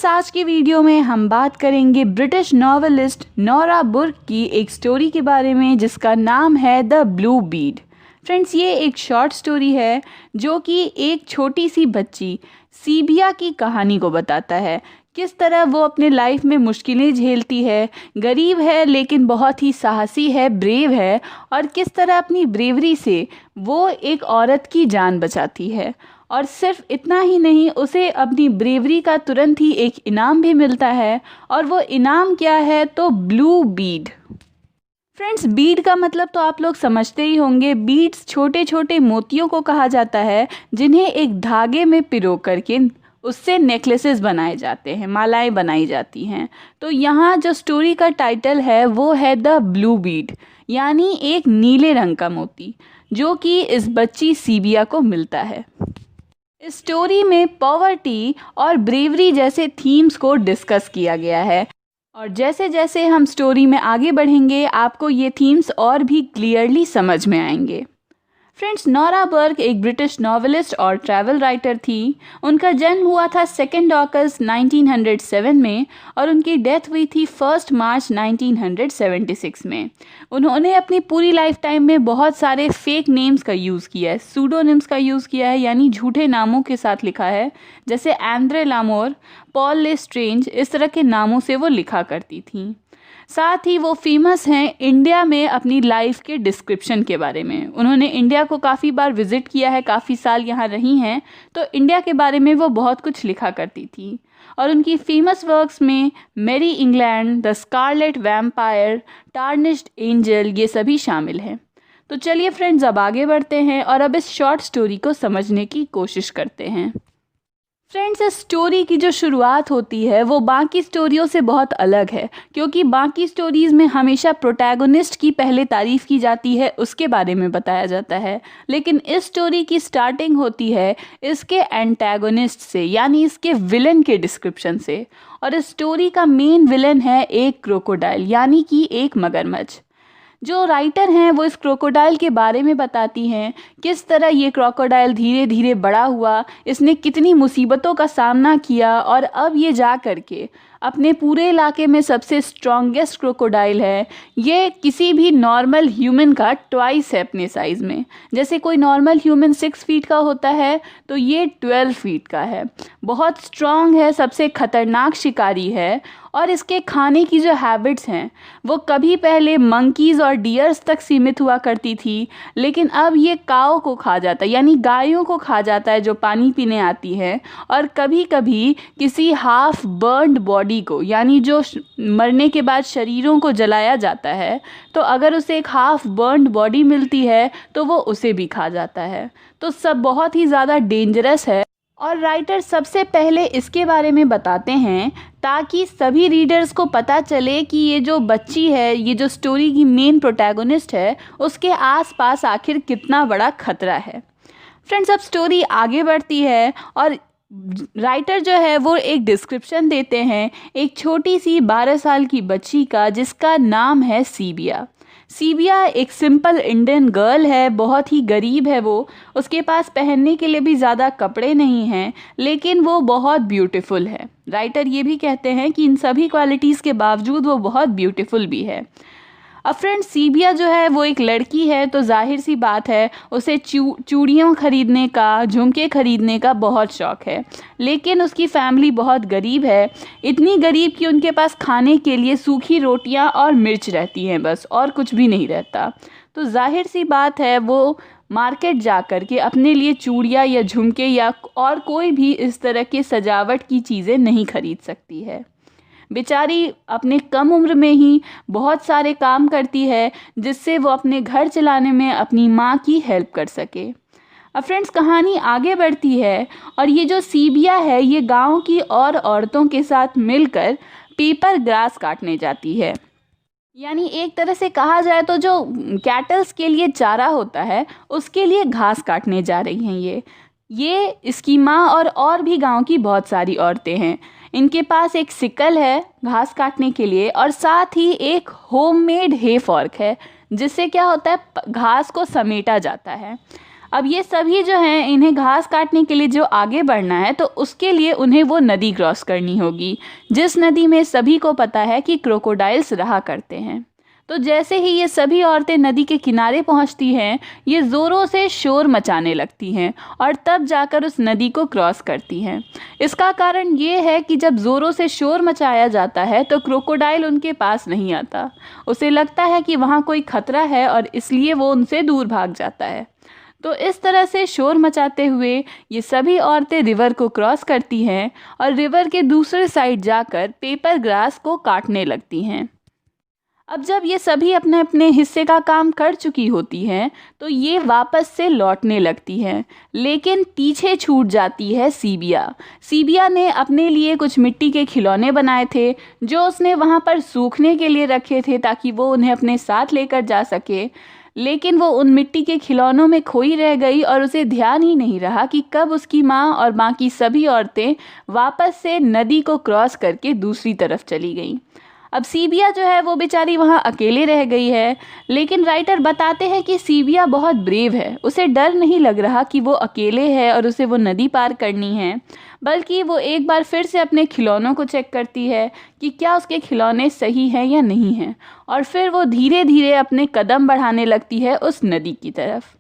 Friends, आज की video में हम बात करेंगे ब्रिटिश नॉवेलिस्ट नोरा बुर्क की एक स्टोरी के बारे में जिसका नाम है द ब्लू बीड। फ्रेंड्स, ये एक शॉर्ट स्टोरी है जो कि एक छोटी सी बच्ची सीबिया की कहानी को बताता है। किस तरह वो अपने लाइफ में मुश्किलें झेलती है, गरीब है लेकिन बहुत ही साहसी है, ब्रेव है, और किस तरह अपनी ब्रेवरी से वो एक औरत की जान बचाती है। और सिर्फ इतना ही नहीं, उसे अपनी ब्रेवरी का तुरंत ही एक इनाम भी मिलता है। और वो इनाम क्या है? तो ब्लू बीड। फ्रेंड्स, बीड का मतलब तो आप लोग समझते ही होंगे। बीड्स छोटे छोटे मोतियों को कहा जाता है जिन्हें एक धागे में पिरो करके उससे नेकलेसेस बनाए जाते हैं, मालाएं बनाई जाती हैं। तो यहाँ जो स्टोरी का टाइटल है वो है द ब्लू बीड, यानी एक नीले रंग का मोती जो कि इस बच्ची सीबिया को मिलता है। इस स्टोरी में पॉवर्टी और ब्रेवरी जैसे थीम्स को डिस्कस किया गया है, और जैसे जैसे हम स्टोरी में आगे बढ़ेंगे आपको ये थीम्स और भी क्लियरली समझ में आएंगे। फ्रेंड्स, नोरा बुर्क एक ब्रिटिश नॉवेलिस्ट और ट्रैवल राइटर थी। उनका जन्म हुआ था 2 अगस्त 1907 में और उनकी डेथ हुई थी 1 मार्च 1976 में। उन्होंने अपनी पूरी लाइफ टाइम में बहुत सारे फेक नेम्स का यूज़ किया है, सूडोनिम्स का यूज़ किया है, यानी झूठे नामों के साथ लिखा है। जैसे एंड्रे लामोर, पॉल ले स्ट्रेंज, इस तरह के नामों से वो लिखा करती थी। साथ ही वो फेमस हैं इंडिया में अपनी लाइफ के डिस्क्रिप्शन के बारे में। उन्होंने इंडिया को काफ़ी बार विज़िट किया है, काफ़ी साल यहाँ रही हैं, तो इंडिया के बारे में वो बहुत कुछ लिखा करती थी। और उनकी फेमस वर्क्स में merry England, the scarlet vampire, tarnished angel, ये सभी शामिल हैं। तो चलिए फ्रेंड्स, अब आगे बढ़ते हैं और अब इस शॉर्ट स्टोरी को समझने की कोशिश करते हैं। फ्रेंड्स, इस स्टोरी की जो शुरुआत होती है वो बाकी स्टोरियों से बहुत अलग है, क्योंकि बाकी स्टोरीज़ में हमेशा प्रोटैगोनिस्ट की पहले तारीफ़ की जाती है, उसके बारे में बताया जाता है। लेकिन इस स्टोरी की स्टार्टिंग होती है इसके एंटैगोनिस्ट से, यानी इसके विलन के डिस्क्रिप्शन से। और इस स्टोरी का मेन विलन है एक क्रोकोडाइल, यानी कि एक मगरमच्छ। जो राइटर हैं वो इस क्रोकोडाइल के बारे में बताती हैं किस तरह ये क्रोकोडाइल धीरे धीरे बड़ा हुआ, इसने कितनी मुसीबतों का सामना किया, और अब ये जा कर के अपने पूरे इलाके में सबसे स्ट्रॉन्गेस्ट क्रोकोडाइल है। ये किसी भी नॉर्मल ह्यूमन का ट्वाइस है अपने साइज़ में। जैसे कोई नॉर्मल ह्यूमन 6 फीट का होता है तो ये 12 फीट का है। बहुत स्ट्रॉन्ग है, सबसे खतरनाक शिकारी है। और इसके खाने की जो हैबिट्स हैं वो कभी पहले मंकीज़ और डियर्स तक सीमित हुआ करती थी, लेकिन अब ये काऊ को खा जाता है, यानी गायों को खा जाता है जो पानी पीने आती है। और कभी कभी किसी हाफ बर्न्ड बॉडी को, यानी जो मरने के बाद शरीरों को जलाया जाता है, तो अगर उसे एक हाफ बर्न्ड बॉडी मिलती है तो वो उसे भी खा जाता है। तो सब बहुत ही ज़्यादा डेंजरस है। और राइटर सबसे पहले इसके बारे में बताते हैं ताकि सभी रीडर्स को पता चले कि ये जो बच्ची है, ये जो स्टोरी की मेन प्रोटैगोनिस्ट है, उसके आसपास आखिर कितना बड़ा खतरा है। फ्रेंड्स, अब स्टोरी आगे बढ़ती है और राइटर जो है वो एक डिस्क्रिप्शन देते हैं एक छोटी सी 12 साल की बच्ची का जिसका नाम है सीबिया। सीबिया एक सिंपल इंडियन गर्ल है, बहुत ही गरीब है वो। उसके पास पहनने के लिए भी ज़्यादा कपड़े नहीं हैं, लेकिन वो बहुत ब्यूटीफुल है। राइटर ये भी कहते हैं कि इन सभी क्वालिटीज़ के बावजूद वो बहुत ब्यूटीफुल भी है। अब फ्रेंड्स, सीबिया जो है वो एक लड़की है, तो जाहिर सी बात है उसे चूड़ियाँ खरीदने का, झुमके खरीदने का बहुत शौक़ है। लेकिन उसकी फैमिली बहुत गरीब है, इतनी गरीब कि उनके पास खाने के लिए सूखी रोटियां और मिर्च रहती हैं बस, और कुछ भी नहीं रहता। तो जाहिर सी बात है वो मार्केट जा कर के अपने लिए चूड़ियाँ या झुमके या और कोई भी इस तरह के सजावट की चीज़ें नहीं खरीद सकती है। बेचारी अपने कम उम्र में ही बहुत सारे काम करती है जिससे वो अपने घर चलाने में अपनी माँ की हेल्प कर सके। अब फ्रेंड्स, कहानी आगे बढ़ती है और ये जो सीबिया है ये गांव की और औरतों के साथ मिलकर पेपर ग्रास काटने जाती है। यानी एक तरह से कहा जाए तो जो कैटल्स के लिए चारा होता है उसके लिए घास काटने जा रही हैं ये इसकी माँ और भी गांव की बहुत सारी औरतें हैं। इनके पास एक सिकल है घास काटने के लिए, और साथ ही एक होममेड हे फॉर्क है जिससे क्या होता है घास को समेटा जाता है। अब ये सभी जो हैं इन्हें घास काटने के लिए जो आगे बढ़ना है तो उसके लिए उन्हें वो नदी क्रॉस करनी होगी, जिस नदी में सभी को पता है कि क्रोकोडाइल्स रहा करते हैं। तो जैसे ही ये सभी औरतें नदी के किनारे पहुंचती हैं, ये ज़ोरों से शोर मचाने लगती हैं और तब जाकर उस नदी को क्रॉस करती हैं। इसका कारण ये है कि जब ज़ोरों से शोर मचाया जाता है तो क्रोकोडाइल उनके पास नहीं आता। उसे लगता है कि वहाँ कोई खतरा है और इसलिए वो उनसे दूर भाग जाता है। तो इस तरह से शोर मचाते हुए ये सभी औरतें रिवर को क्रॉस करती हैं और रिवर के दूसरे साइड जाकर पेपर ग्रास को काटने लगती हैं। अब जब ये सभी अपने अपने हिस्से का काम कर चुकी होती हैं तो ये वापस से लौटने लगती हैं, लेकिन पीछे छूट जाती है सीबिया। सीबिया ने अपने लिए कुछ मिट्टी के खिलौने बनाए थे जो उसने वहाँ पर सूखने के लिए रखे थे ताकि वो उन्हें अपने साथ लेकर जा सके, लेकिन वो उन मिट्टी के खिलौनों में खोई रह गई और उसे ध्यान ही नहीं रहा कि कब उसकी माँ और बाकी सभी औरतें वापस से नदी को क्रॉस करके दूसरी तरफ चली गईं। अब सीबिया जो है वो बेचारी वहाँ अकेले रह गई है, लेकिन राइटर बताते हैं कि सीबिया बहुत ब्रेव है। उसे डर नहीं लग रहा कि वो अकेले है और उसे वो नदी पार करनी है, बल्कि वो एक बार फिर से अपने खिलौनों को चेक करती है कि क्या उसके खिलौने सही हैं या नहीं हैं, और फिर वो धीरे धीरे अपने कदम बढ़ाने लगती है उस नदी की तरफ।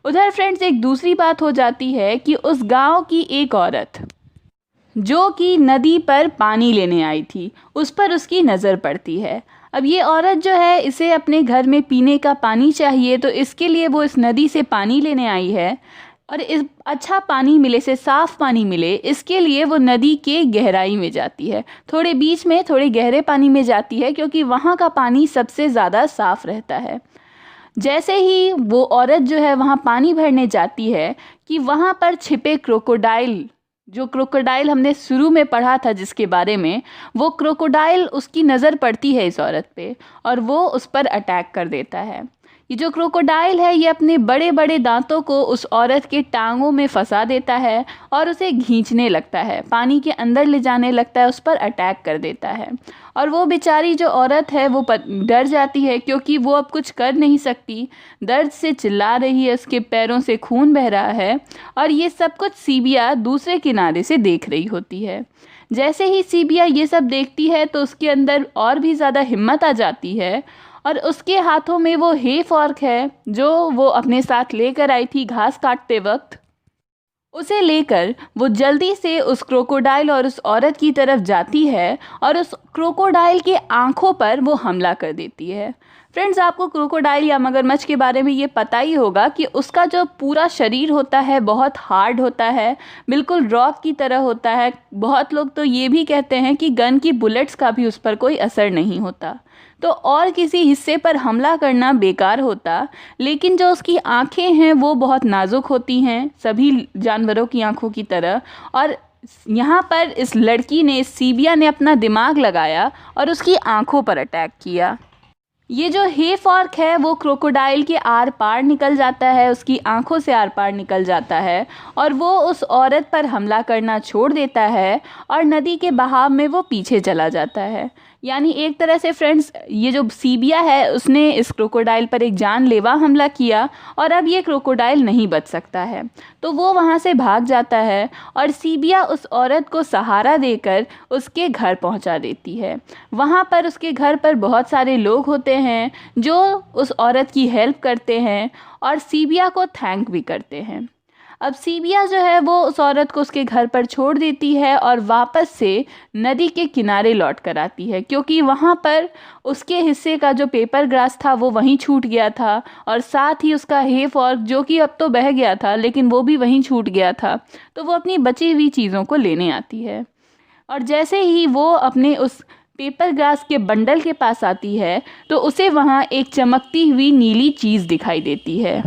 उधर फ्रेंड्स एक दूसरी बात हो जाती है कि उस गाँव की एक औरत जो कि नदी पर पानी लेने आई थी, उस पर उसकी नज़र पड़ती है। अब ये औरत जो है इसे अपने घर में पीने का पानी चाहिए, तो इसके लिए वो इस नदी से पानी लेने आई है और इस अच्छा पानी मिले से साफ़ पानी मिले इसके लिए वो नदी के गहराई में जाती है, थोड़े बीच में थोड़े गहरे पानी में जाती है क्योंकि वहाँ का पानी सबसे ज़्यादा साफ़ रहता है। जैसे ही वो औरत जो है वहाँ पानी भरने जाती है कि वहाँ पर छिपे क्रोकोडाइल, जो क्रोकोडाइल हमने शुरू में पढ़ा था जिसके बारे में, वो क्रोकोडाइल उसकी नज़र पड़ती है इस औरत पे और वो उस पर अटैक कर देता है। ये जो क्रोकोडाइल है ये अपने बड़े बड़े दांतों को उस औरत के टांगों में फंसा देता है और उसे खींचने लगता है, पानी के अंदर ले जाने लगता है, उस पर अटैक कर देता है। और वो बेचारी जो औरत है वो डर जाती है क्योंकि वो अब कुछ कर नहीं सकती, दर्द से चिल्ला रही है, उसके पैरों से खून बह रहा है और ये सब कुछ सीबिया दूसरे किनारे से देख रही होती है। जैसे ही सीबिया ये सब देखती है तो उसके अंदर और भी ज़्यादा हिम्मत आ जाती है और उसके हाथों में वो हे फॉर्क है जो वो अपने साथ लेकर आई थी घास काटते वक्त, उसे लेकर वो जल्दी से उस क्रोकोडाइल और उस औरत की तरफ जाती है और उस क्रोकोडाइल के आँखों पर वो हमला कर देती है। फ्रेंड्स आपको क्रोकोडाइल या मगरमच्छ के बारे में ये पता ही होगा कि उसका जो पूरा शरीर होता है बहुत हार्ड होता है, बिल्कुल रॉक की तरह होता है। बहुत लोग तो ये भी कहते हैं कि गन की बुलेट्स का भी उस पर कोई असर नहीं होता, तो और किसी हिस्से पर हमला करना बेकार होता। लेकिन जो उसकी आँखें हैं वो बहुत नाजुक होती हैं सभी जानवरों की आँखों की तरह, और यहाँ पर इस लड़की ने, सीबिया ने अपना दिमाग लगाया और उसकी आँखों पर अटैक किया। ये जो हे फॉर्क है वो क्रोकोडाइल के आर पार निकल जाता है, उसकी आंखों से आर पार निकल जाता है और वो उस औरत पर हमला करना छोड़ देता है और नदी के बहाव में वो पीछे चला जाता है। यानी एक तरह से फ्रेंड्स ये जो सीबिया है उसने इस क्रोकोडाइल पर एक जानलेवा हमला किया और अब ये क्रोकोडाइल नहीं बच सकता है, तो वो वहाँ से भाग जाता है और सीबिया उस औरत को सहारा देकर उसके घर पहुँचा देती है। वहाँ पर उसके घर पर बहुत सारे लोग होते हैं जो उस औरत की हेल्प करते हैं और सीबिया को थैंक भी करते हैं। अब सीबिया जो है वो उस औरत को उसके घर पर छोड़ देती है और वापस से नदी के किनारे लौट कर आती है, क्योंकि वहाँ पर उसके हिस्से का जो पेपर ग्रास था वो वहीं छूट गया था और साथ ही उसका हे फॉर्क जो कि अब तो बह गया था लेकिन वो भी वहीं छूट गया था। तो वो अपनी बची हुई चीज़ों को लेने आती है और जैसे ही वो अपने उस पेपर ग्रास के बंडल के पास आती है तो उसे वहाँ एक चमकती हुई नीली चीज़ दिखाई देती है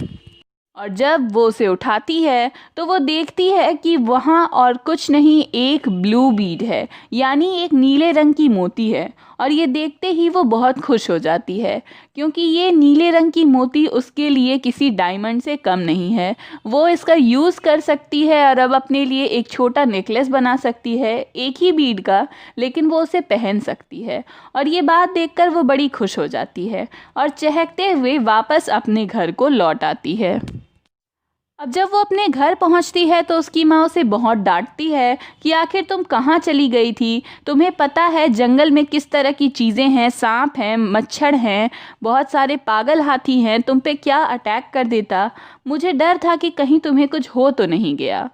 और जब वो उसे उठाती है तो वो देखती है कि वहाँ और कुछ नहीं, एक ब्लू बीड है, यानी एक नीले रंग की मोती है। और ये देखते ही वो बहुत खुश हो जाती है क्योंकि ये नीले रंग की मोती उसके लिए किसी डायमंड से कम नहीं है। वो इसका यूज़ कर सकती है और अब अपने लिए एक छोटा नेकलेस बना सकती है एक ही बीड का, लेकिन वो उसे पहन सकती है। और ये बात देखकर वो बड़ी खुश हो जाती है और चहकते हुए वापस अपने घर को लौट आती है। अब जब वो अपने घर पहुंचती है तो उसकी माँ उसे बहुत डांटती है कि आखिर तुम कहाँ चली गई थी। तुम्हें पता है जंगल में किस तरह की चीज़ें हैं, सांप हैं, मच्छर हैं, बहुत सारे पागल हाथी हैं, तुम पे क्या अटैक कर देता। मुझे डर था कि कहीं तुम्हें कुछ हो तो नहीं गया।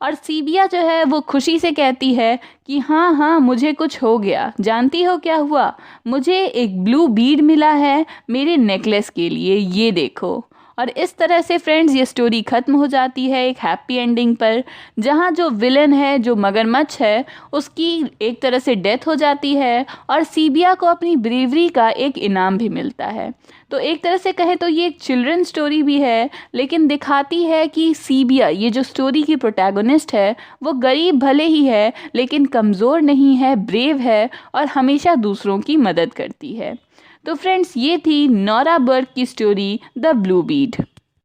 और सीबिया जो है वो खुशी से कहती है कि हाँ हाँ मुझे कुछ हो गया। जानती हो क्या हुआ? मुझे एक ब्लू बीड मिला है मेरे नेकलेस के लिए, ये देखो। और इस तरह से फ्रेंड्स ये स्टोरी ख़त्म हो जाती है एक हैप्पी एंडिंग पर, जहाँ जो विलन है, जो मगरमच्छ है, उसकी एक तरह से डेथ हो जाती है और सीबिया को अपनी ब्रेवरी का एक इनाम भी मिलता है। तो एक तरह से कहें तो ये एक चिल्ड्रन स्टोरी भी है, लेकिन दिखाती है कि सीबिया, ये जो स्टोरी की प्रोटैगनिस्ट है, वो गरीब भले ही है लेकिन कमज़ोर नहीं है, ब्रेव है और हमेशा दूसरों की मदद करती है। तो फ्रेंड्स ये थी नोरा बर्क की स्टोरी द ब्लू बीड।